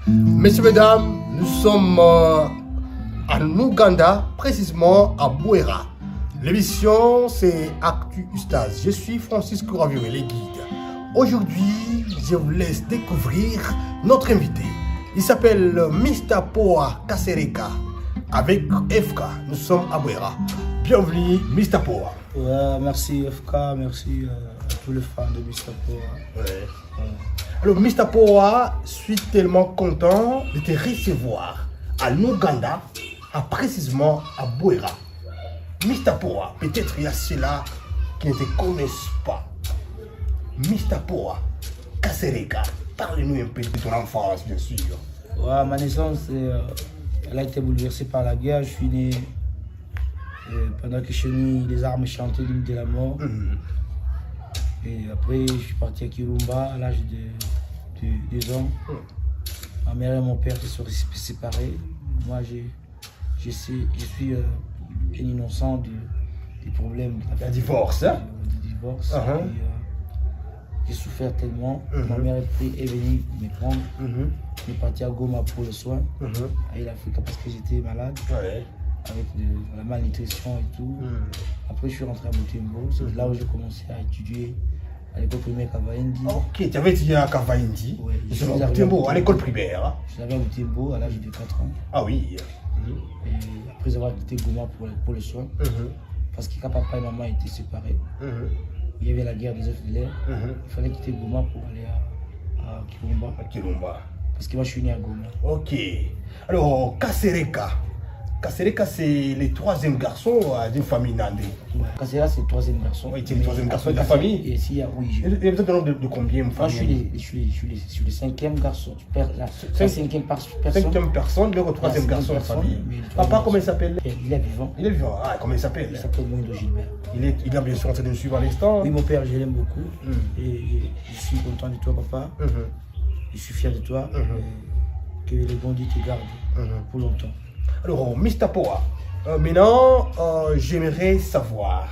Messieurs, mesdames, nous sommes en Ouganda, précisément à Bouéra. L'émission, c'est Actu Ustaz. Je suis Francis Kouravioué, les guides. Aujourd'hui, je vous laisse découvrir notre invité. Il s'appelle Mr. Poa Kasereka. Avec FK, nous sommes à Bouéra. Bienvenue, Mr. Poa. Ouais, merci FK, merci à tous les fans de Mr. Poa. Ouais. Alors, Mr. Poa, je suis tellement content de te recevoir à l'Ouganda, précisément à Bouéra. Mr. Poa, peut-être il y a ceux-là qui ne te connaissent pas. Mr. Poa Kasereka, parle-nous un peu de ton enfance, bien sûr. Ouais, ma naissance, elle a été bouleversée par la guerre. Je suis né pendant que chez nous, les armes chantaient l'hymne de la mort. Et après, je suis parti à Kirumba à l'âge de 2 ans. Ma mère et mon père se sont séparés. Moi, je suis un innocent du problème. Un divorce, hein? Du divorce. J'ai souffert tellement. Ma mère est venue me prendre. Je suis parti à Goma pour le soin. À l'Afrique parce que j'étais malade. Ouais. Avec la malnutrition et tout. Après, je suis rentré à Butembo. C'est là où j'ai commencé à étudier à l'école primaire Kavaindi. Ok, tu avais étudié à Kavaindi. Oui. Je suis à Butembo, à l'école primaire. Je suis arrivé à Butembo à l'âge de 4 ans. Ah oui. Et après avoir quitté Goma pour le soin, parce que quand papa et maman étaient séparés, il y avait la guerre des œufs de l'air. Il fallait quitter Goma pour aller à Kirumba. À Kirumba. Parce que moi je suis né à Goma. Ok. Alors, Kasereka. Kasereka, c'est le 3e garçon d'une famille nandé. Kasereka, c'est le 3e garçon. Oui, c'est le 3e garçon de la famille. Et ici, oui. Il y a peut-être un nombre de combien de familles? Moi, je suis le 5e garçon. La 5e personne. 5e personne, le 3e garçon de la famille. Papa, comment il s'appelle? Il est vivant. Il est vivant. Ah, comment il s'appelle? Il s'appelle Moïdo Gilbert. Il est bien sûr en train de nous suivre à l'instant. Oui, mon père, je l'aime beaucoup. Et je suis content de toi, papa. Je suis fier de toi. Que le bon Dieu te garde pour longtemps. Alors, Mr. Poa, maintenant, j'aimerais savoir,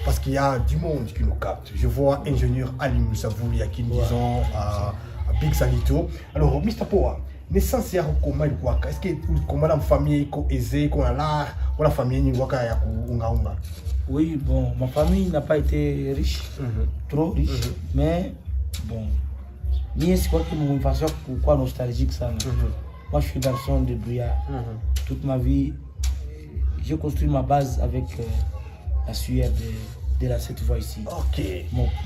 parce qu'il y a du monde qui nous capte. Je vois ingénieur Ali Moussavouli, qui nous disons à Big Salito. Alors, Mr. Poa, naissance ya comment il voit? Est-ce que comment la famille est aisée, qu'on a l'art, ou la famille n'y voit qu'à unga? Oui, bon, ma famille n'a pas été riche, trop riche, mais bon, ni c'est quoi que mon façon pourquoi nostalgique ça. Moi, je suis garçon de Brouillard. Toute ma vie, j'ai construit ma base avec la sueur de cette voie ici. Ok.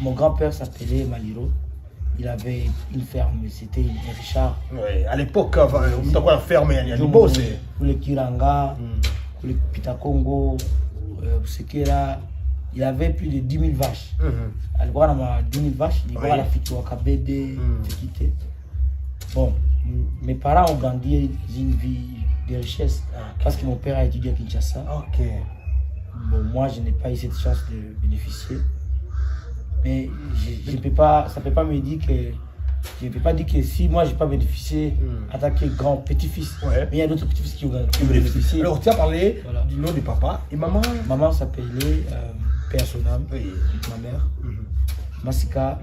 Mon grand-père s'appelait Maliro. Il avait une ferme, c'était un Richard. Oui, à l'époque, on a la ferme, il y a du beau, c'est. Pour les Kiranga, pour les Pitakongo, pour ce qui est là, il avait plus de 10 000 vaches. À l'époque, on a 10 000 vaches, il y a la Fituaka Bébé, Bon, mes parents ont grandi dans une vie de richesse parce que mon père a étudié à Kinshasa. Bon, moi, je n'ai pas eu cette chance de bénéficier. Mais je peux pas, ça ne peut pas me dire que... Je ne peux pas dire que si moi, je n'ai pas bénéficié en tant que grand petit-fils. Mais il y a d'autres petits-fils qui ont bénéficié. Alors, tu as parlé du nom de papa et maman. Maman s'appelait Père Sonam, ma mère. Massika.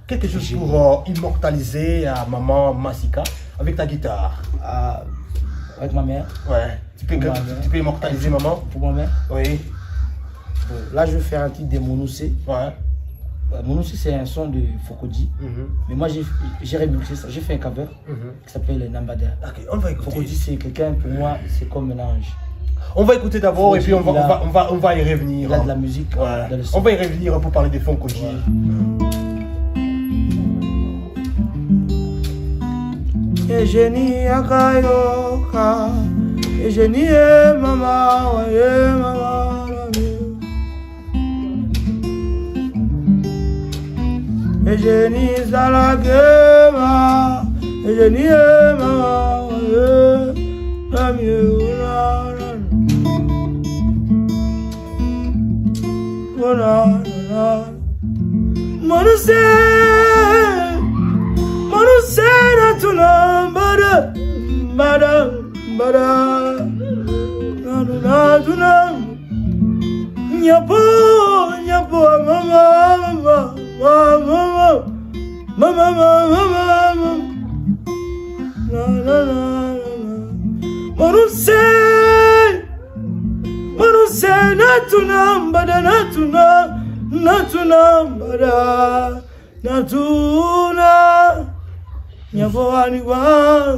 Quelque chose pour immortaliser à maman Massika avec ta guitare. Avec ma mère. Ouais. Tu peux immortaliser maman. Pour ma mère. Oui. Bon, là, je vais faire un titre de Monoussé. Ouais. Monoussé, c'est un son de Fokodi. Mais moi, j'ai remixé ça. J'ai fait un cover qui s'appelle Nambada. Ok, on va écouter. Fokodi, c'est quelqu'un, pour moi, c'est comme un ange. On va écouter d'abord et puis on va y revenir. Il y a de la musique. Ouais. On va y revenir pour parler des Fokodi. Ejeni akayoka, ejeni mama, ejeni zalagema, ejeni mama, Manusena tunambada, bada, tuna, nyapo, mama, natuna, natuna, bada, natuna, nyabouani wa,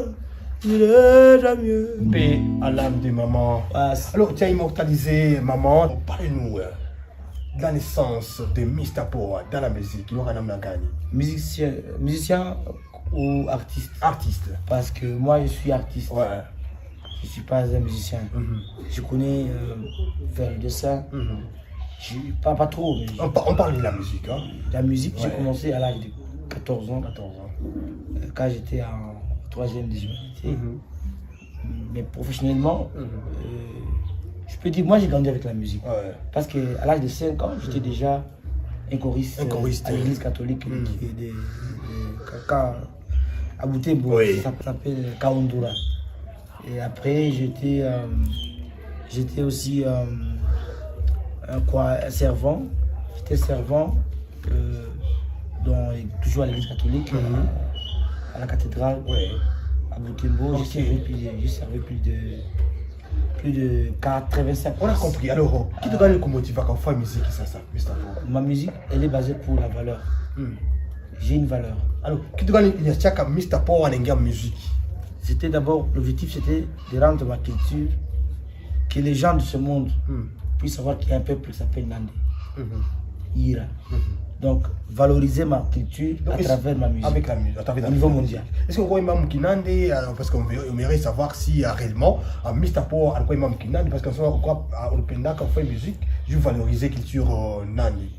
dirait mieux. Paix à l'âme de maman. Alors, tu as immortalisé maman. Parlez-nous de la naissance de Mr. Poa dans la musique. Il aura un gagné. Musicien ou artiste? Artiste. Parce que moi, je suis artiste. Ouais. Je ne suis pas un musicien. Je connais faire le dessin. Pas trop. Mais On parle de la musique. Hein? La musique, j'ai Ouais. commencé à l'âge de 14 ans. 14 ans. Quand j'étais en 3e des humanités. Mais professionnellement, je peux dire, moi j'ai grandi avec la musique. Ouais. Parce qu'à l'âge de 5 ans, j'étais déjà un choriste, à l'église catholique qui est à Boutembo. Oui. Ça s'appelle Kaondura. Et après, j'étais aussi un servant. J'étais servant toujours à l'église catholique, à la cathédrale. Ouais. À Boutembo, j'ai servi plus de 85 ans. On a compris. Alors, qui te gagne comme motif à faire musique, ça, Mr. Poa? Ma musique, elle est basée pour la valeur. J'ai une valeur. Alors, qui te gagne Mr. Poa en musique? C'était d'abord, l'objectif c'était de rendre ma culture, que les gens de ce monde puissent savoir qu'il y a un peuple qui s'appelle Nandé, Ira. Donc, valoriser ma culture à travers ma musique. Avec la musique, au niveau mondial. Est-ce qu'on voit Imam Kinande, parce qu'on aimerait savoir si réellement, Mr. Poa, on voit Imam Kinande, parce qu'on croit au Penda qu'on fait musique, je veux valoriser la culture Nandi.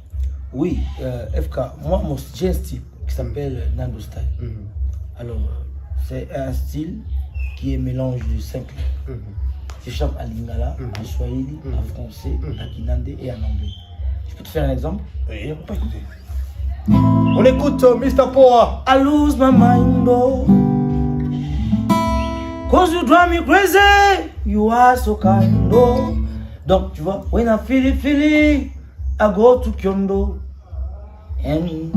Oui, FK, moi j'ai un style qui s'appelle Nando Style. Alors, c'est un style qui est mélange de 5 langues. Je chante à lingala, en swahili, en français, en kinande et en anglais. Je peux te faire un exemple? Oui, on peut écouter. On écoute Mr. Poa. I lose my mind, oh, cause you drive me crazy, you are so kind, oh. Donc, tu vois, when I feel it, I go to Kyondo. And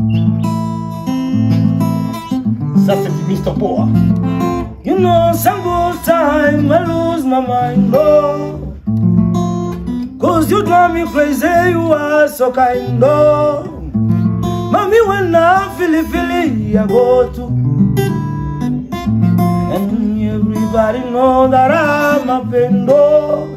ça, c'est du Mr. Poa. You know, some good time I lose my mind, oh, cause you drive me crazy, you are so kind, oh. Mommy, when I feel it, I go to. And everybody know that I'm a pendo.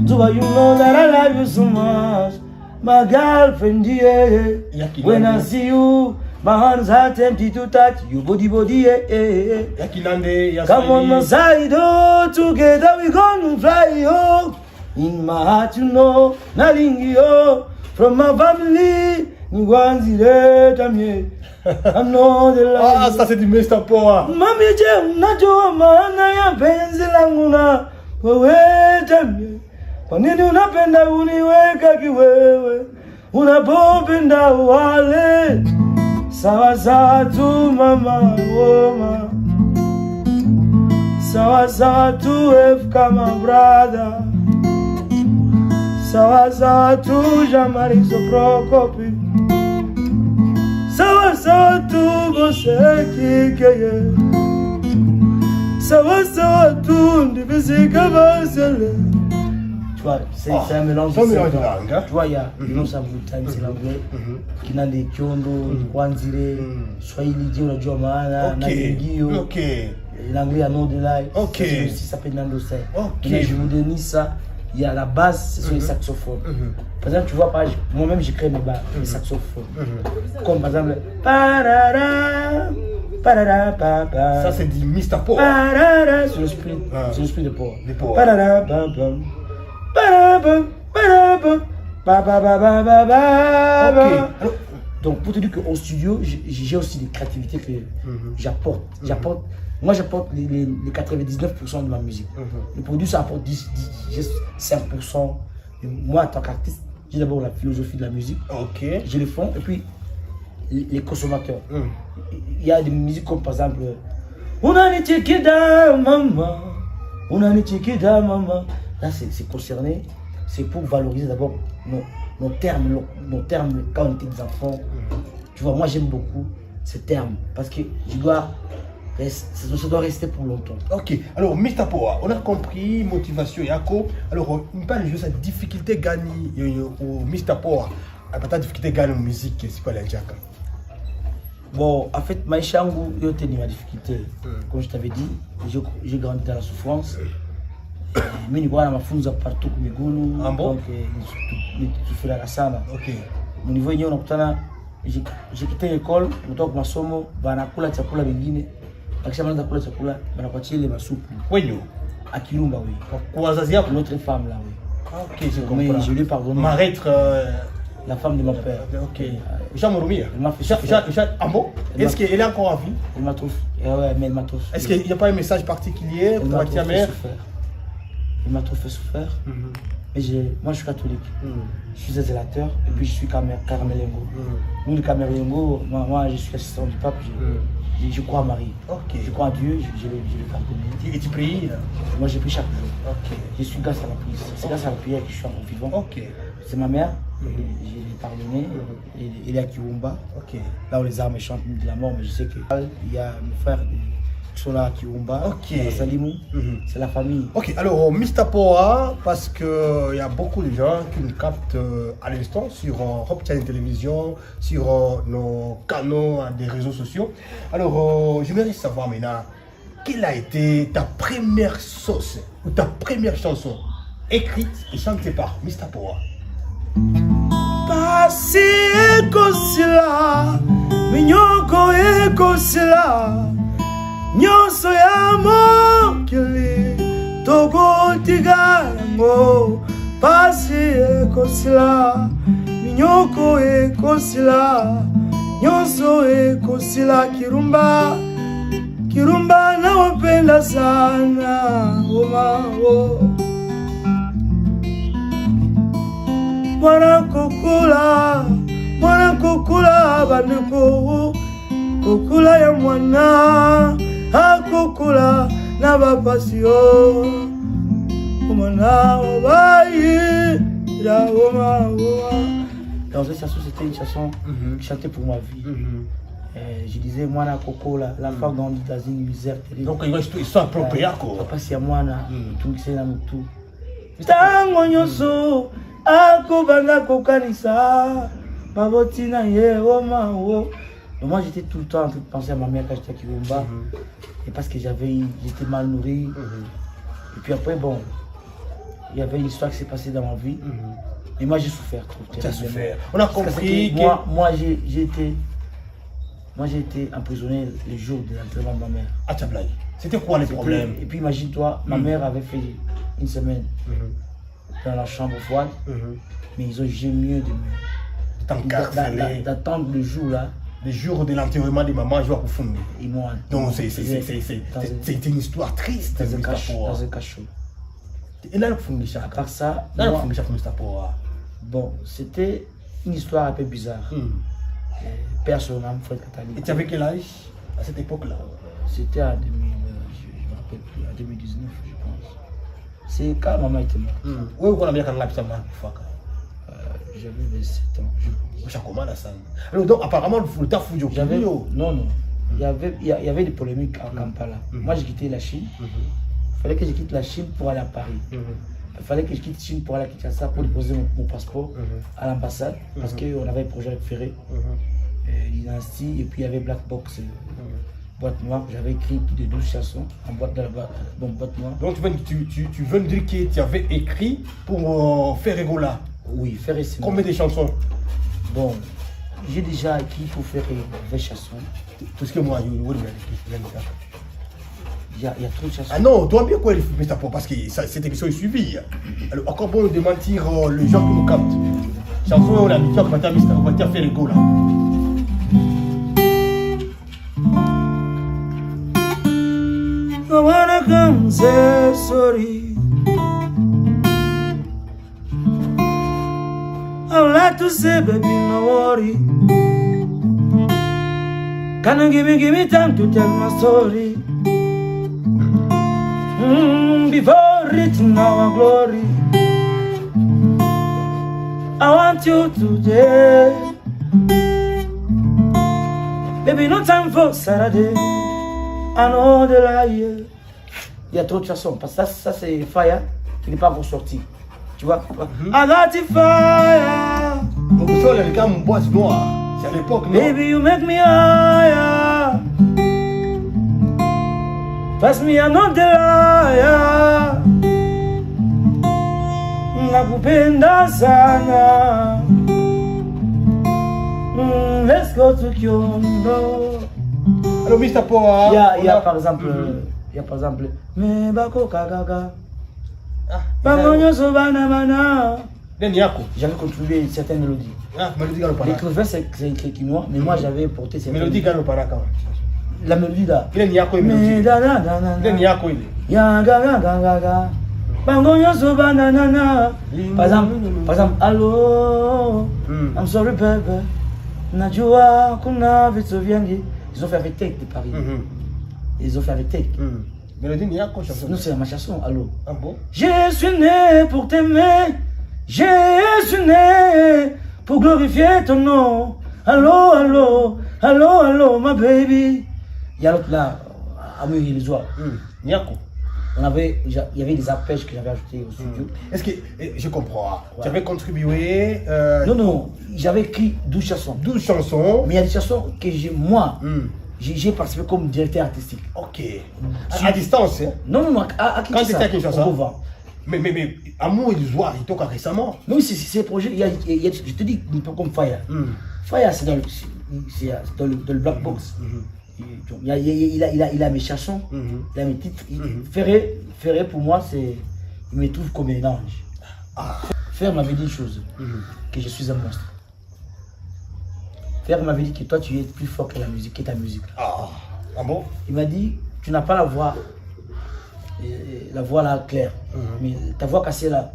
Do you know that I love you so much, my girlfriend, yeah. When I see you, my hands are tempted to touch your body, yeah. Come on my side, oh, together we gonna fly, oh. In my heart, you know, nothing, yo. From my family, I know the love. Ah, ça c'est du Mr. Poa. Mami je unajua maana ya penzi langu na wewe jamii. Kwa nini unapenda uniweka kiwewe? Unapopenda wale sawa sawa tu mama, woma. Sawa sawa tu kama brother. Sawa sawa tu Jean-Marie Soprocopi. Sawa sawa tu Boseki Keye. Sawa sawa tu Ndibisika Basele. Tu vois, c'est un mélange de langues. Tu vois, il y a non Sambutan, c'est l'anglais. Kinande Kyondo, Kwanzile, Swahili, Dio, la Jomana, Nangio. L'anglais à nom de l'ail. Ça s'appelle Nando Sai. Mais je vous donne ça. Il y a la base, ce sont les saxophones. Par exemple, tu vois, moi-même j'ai créé mes saxophones. Comme par exemple, ça c'est du Mr. Poa. C'est le split de Poa. Donc pour te dire qu'au studio, j'ai aussi des créativités que j'apporte. Moi j'apporte les 99% de ma musique. Le producteur apporte 5%. Et moi en tant qu'artiste, j'ai d'abord la philosophie de la musique. J'ai le fond et puis les consommateurs. Il y a des musiques comme par exemple Maman. Là c'est concerné, c'est pour valoriser d'abord nos termes quand on était des enfants. Tu vois, moi j'aime beaucoup ces termes parce que je dois ça doit rester pour longtemps. Ok, alors Mr. Poa, on a compris motivation Yako. Alors, on parle de sa difficulté gagner au Mr. Poa. Pas ta difficulté gagner en musique, c'est quoi la Jaka? Bon, en fait, maisha yangu yote ni ma difficulté. Comme je t'avais dit, j'ai grandi dans la souffrance. Mimi nilikuwa na mafunzo partout kwa migulu. Donc nitufira sana. Ok. Mon niveau yenyewe unakutana j'ai quitté l'école, kutoka kwa masomo, banakula chakula vingine. Akishamaliza kula chakula, banakuachia ile masupu. Wenyo Akirumba oui. Kwa wazazi yako? Notre femme là oui. Ok, je comprends. Mais je lui pardonne. Marêtre la femme de mon père. Ok. Jean Morumia. Elle m'a fait Jean Ambo. Est-ce qu'elle est encore en vie? Elle m'a trop. Ouais, mais elle m'a trop. Est-ce qu'il n'y a pas un message particulier pour ta mère? Il m'a trop fait souffrir. Mais moi je suis catholique. Je suis zélateur et puis je suis Carmelengo. Nous les Carmelengo, moi je suis assistant du pape. Je crois à Marie. Ok. Je crois à Dieu, je l'ai pardonné. Et tu pries? Moi je prie chaque jour. Ok. Je suis grâce à la prière. C'est grâce à la prière que je suis encore vivant. Ok. C'est ma mère. Je l'ai pardonné. Il est à Kiwumba. Ok. Là où les armes chantent de la mort, mais je sais qu'il y a mes frères qui sont là à Kiwumba. Ok. Salimou. C'est la famille. Ok, alors Mr. Poa, parce qu'il y a beaucoup de gens qui nous captent à l'instant sur Hope Channel Télévision, sur nos canaux des réseaux sociaux. Alors, j'aimerais savoir maintenant, quelle a été ta première sauce ou ta première chanson écrite et chantée par Mr. Poa? Pasi ekosila, minyoko ekosila, nyonso ya mokili, tokotika yango. Pasi ekosila, minyoko ekosila, nyonso ekosila. Kirumba, Kirumba nawapenda sana, oh. Mwana kukula bandeko, kukula ya mwana, akukula na bapasio, mwana wabayi, la oma. Dans cette chanson, c'était une chanson chantée pour ma vie. Je disais, mwana kukula, la femme grandit dans une misère terrible. Donc, il sont appropriés quoi. Papa ya mwana, tungise na mutu. Tango nyoso, akobanda kokanisa mabotina ye oma wo. Donc moi j'étais tout le temps en train de penser à ma mère quand j'étais à Kiwumba. Et parce que j'étais mal nourri. Et puis après bon, il y avait une histoire qui s'est passée dans ma vie. Et moi j'ai souffert trop. Tu as souffert. On a compris que moi j'ai été emprisonné le jour de l'enterrement de ma mère. Ah tu as blagué. C'était quoi les problèmes? Et puis imagine-toi, ma mère avait fait une semaine dans la chambre froide, mais ils ont jugé mieux d'attendre le jour là. Le jour de l'enterrement de maman, je vais vous fonder. Donc c'était une histoire triste. Dans un cachot. Et là, le à part ça, bon, c'était une histoire un peu bizarre. Père son âme, frère catholique. Et tu avais quel âge à cette époque-là? C'était en 2019, je pense. C'est quand maman était morte. Oui, on a bien quand on a pu j'avais 27 ans, je pense. Alors donc apparemment le taf fou. Non. Il y avait des polémiques à Kampala. Moi j'ai quitté la Chine. Il fallait que je quitte la Chine pour aller à Paris. Il fallait que je quitte la Chine pour aller à Kinshasa pour déposer mon passeport à l'ambassade. Parce qu'on avait un projet avec Ferré, Dynastie, et puis il y avait Black Box, boîte noire. J'avais écrit plus de 12 chansons en boîte noire. Donc tu veux me dire que tu avais écrit pour Ferré Gola? Oui, Ferré c'est combien de chansons? Bon, j'ai déjà écrit pour Ferré 20 chansons. Tout ce que moi, il y a trop de chansons. Ah non, toi bien quoi les films parce que cette émission est suivie. Alors encore bon de mentir les gens qui nous captent. Chanson on a mis on va faire les go là. I wanna come say sorry. I would like to say baby no worry. Can you give me time to tell my story? Before reaching our glory, I want you today. Baby, no time for Saturday. I know the lie. Il y a trop de chansons. Parce que ça c'est Fire qui n'est pas encore sorti. Tu vois? I got the fire. Donc ça, il y a le gars, mon bois, c'est noir. C'est à l'époque, non? Baby, you make me higher. Pass me another liar. Nakupenda sana. Let's go to Kyoto. Alors, Mr. Poa. Il y a par exemple, me bako kagaga. Bangonyo so bana bana. J'avais contribué certaines mélodies. Mélodie Galopara. L'écrivain c'est écrit moi, mais moi j'avais porté cette Mélodie Galopara quand même. La mélodie là. Il y a quoi mélodie? Il y a quoi il est? Yanga gaga. Bangonyo so bana nana. Par exemple, allo. I'm sorry baby. Najua kuna vitu vingi. Ils ont fait avec Take de Paris. Ils ont fait avec Take. Mélodie, il y a quoi chanson? Non, c'est ma chanson, allô. Ah bon? Je suis né pour t'aimer. Je suis né pour glorifier ton nom. Allô, allô, allô, allô, ma baby. Il y a l'autre là, à Mûri les oies. Il y a quoi? Il y avait des arpèges que j'avais ajoutés au studio. Est-ce que, je comprends, tu avais contribué... Non, j'avais écrit 12 chansons. 12 chansons. Mais il y a des chansons que j'ai participé comme directeur artistique. Ok. À distance, hein? Non, à Quand tu étais à Kinshasa? Mais Amour et Zoar, il toque récemment. Non, c'est le projet, je te dis, un peu comme Fire. Fire, c'est dans le black box. Il a mes chansons, il a mes titres. Ferré, pour moi, il me trouve comme un ange. Ferré m'avait dit une chose, que je suis un monstre. Ferré m'avait dit que toi, tu es plus fort que la musique, que ta musique. Ah bon? Il m'a dit, tu n'as pas la voix là claire, mais ta voix cassée là.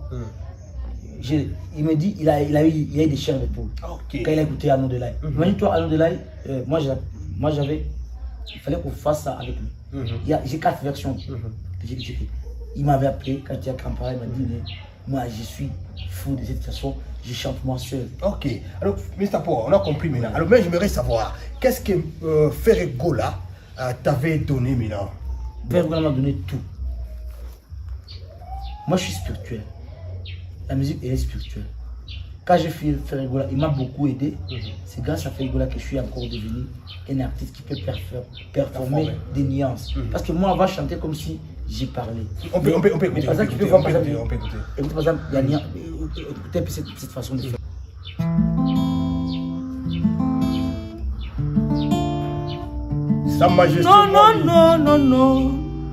Il me dit, il a eu des chairs de poule. Okay. Quand il a écouté Arnaud Delay. Il m'a dit, toi, Arnaud Delay, moi j'avais, il fallait qu'on fasse ça avec lui. J'ai 4 versions. Il m'avait appelé quand il y a campagne, il m'a dit, mais moi je suis fou de cette chanson, je chante moi seul. Ok, alors Mr. Poa, on a compris maintenant. Alors mais j'aimerais savoir, qu'est-ce que Ferré Gola t'avait donné maintenant? Ferré Gola m'a donné tout. Moi je suis spirituel. La musique elle est spirituelle. Quand j'ai fait Ferré Gola, il m'a beaucoup aidé. C'est grâce à Ferré Gola que je suis encore devenu un artiste qui peut performer des nuances. Parce que moi, on va chanter comme si j'ai parlé. On peut écouter. Par exemple, tu peux voir, par exemple, écoutez, par exemple, il y a écoutez un peu cette façon de faire. Sa Majesté. Non,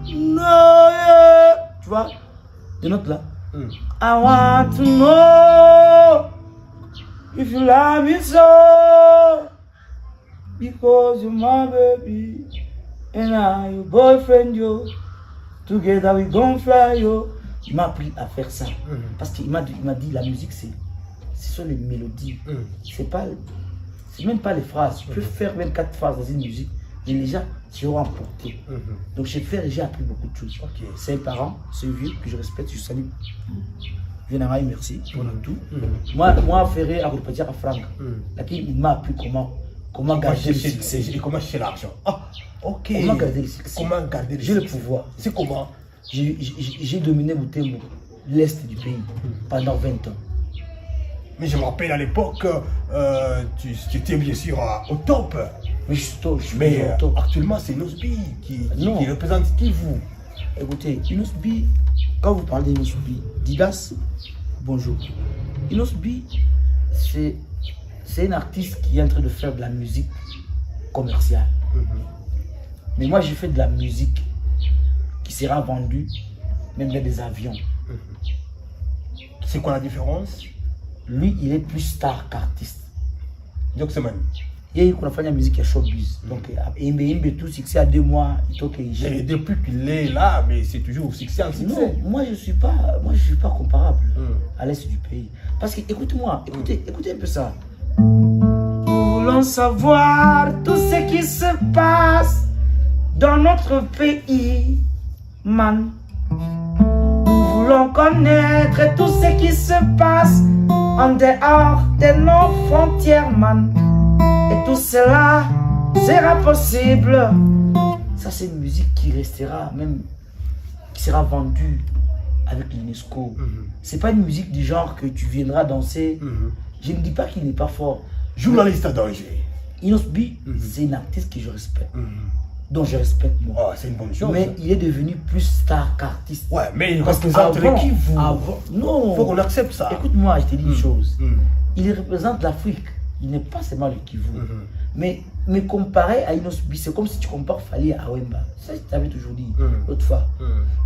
yeah. Tu vois, des notes là. I want to know if you love me so, because you're my baby and I'm your boyfriend, yo. Together we gon' fly, yo. Il m'a appris à faire ça parce qu'il m'a dit la musique ce sont les mélodies, c'est même pas les phrases. Tu peux faire même 4 phrases dans une musique, mais les gens seront emportés. Donc j'ai appris beaucoup de choses. C'est un parent, c'est un vieux que je respecte, je salue. Viennarai, merci pour tout. Moi, Ferré a reparti à Franck. Il m'a appris comment garder le succès. Et comment chercher l'argent. Ok. Comment garder le succès. Comment garder le succès. J'ai le pouvoir. C'est comment? J'ai dominé Butembo, l'est du pays, pendant 20 ans. Mais je me rappelle à l'époque, tu étais bien sûr au top. Mais je suis top. Mais actuellement, c'est Nosby qui représente qui vous? Écoutez, Nosby, quand vous parlez de Nosby, Didas, bonjour. Nosby, c'est un artiste qui est en train de faire de la musique commerciale. Mais moi, j'ai fait de la musique qui sera vendue même dans des avions. C'est quoi la différence? Lui, il est plus star qu'artiste. Donc c'est même. Il y a une la musique qui est showbiz. Donc, il a tout succès à 2 mois. Et depuis qu'il est là, mais c'est toujours succès en succès. Non, moi je suis pas comparable à l'est du pays. Parce que écoutez-moi, écoutez un peu ça. Nous voulons savoir tout ce qui se passe dans notre pays, man. Nous voulons connaître tout ce qui se passe en dehors de nos frontières, man. Et tout cela sera possible Ça, c'est une musique qui restera, même, qui sera vendue avec l'UNESCO. C'est pas une musique du genre que tu viendras danser. Je ne dis pas qu'il n'est pas fort. Journaliste à danger. Inos B, c'est une artiste que je respecte. Dont je respecte moi. Oh, c'est une bonne chose. Mais il est devenu plus star qu'artiste. Ouais, mais il Parce que représente le Kivu. Non. Il faut qu'on accepte ça. Écoute-moi, je te dis une chose. Il représente l'Afrique. Il n'est pas seulement le Kivu. Mais comparé à Inos B, c'est comme si tu compares Fally à Wemba. Ça, je t'avais toujours dit l'autre fois.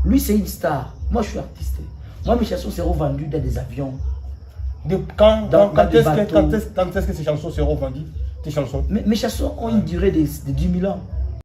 Lui, c'est une star. Moi, je suis artiste. Moi, mes chansons seront vendues dans des avions. Quand est-ce que ces chansons seront vendues? Tes chansons? Mes chansons ont une durée de 10 000 ans.